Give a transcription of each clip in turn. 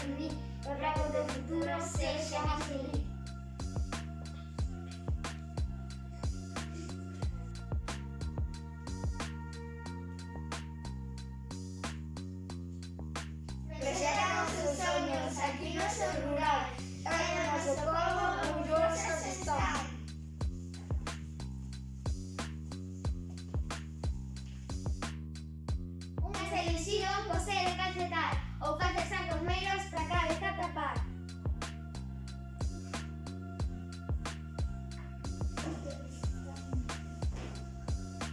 en mí, los rasgos del futuro se llaman feliz. Proyectamos sus sueños, aquí no soy rural, en nuestro pueblo orgullosos están. Unha selección coser e calcetar, ou facer sacos negros pra cabeza tapar.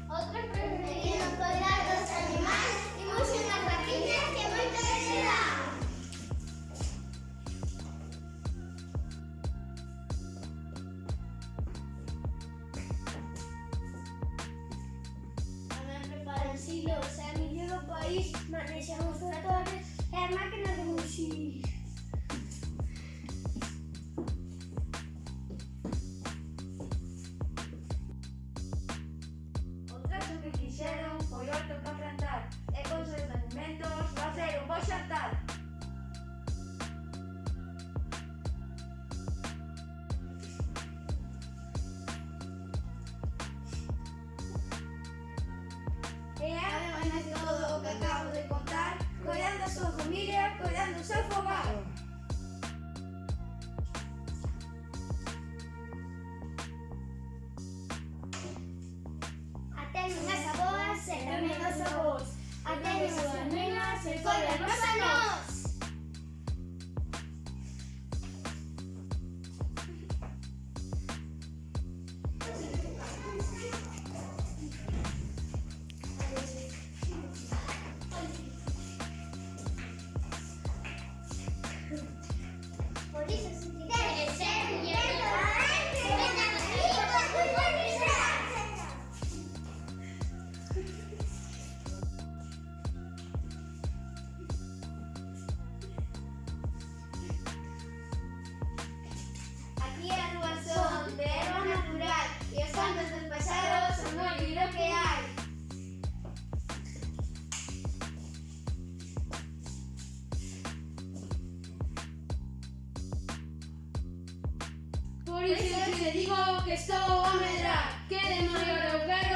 Outros preferían coidar dos animais e muxo unhas vaquiñas que moito se dan. Tamén preparan silos e a mellor do país, manexan os tratores e as máquinas de muxir. Outras o que quixeron foi horto para plantar e con seus alimentos facer un bo xantar. E ademais de todo o que acabo de contar, coidando a súa familia, coidando o seu fogar. Atenden as aboas e tamén os avós. Atenden as súas nenas e coidanos a nós. Por iso se debe ser muller tolerante, venga conmigo, porque será. Aquí as rúas son de erva natural e os cantos dos paxaros son o libro que hai. Por iso te digo que estou a medrar, que de maior eu quero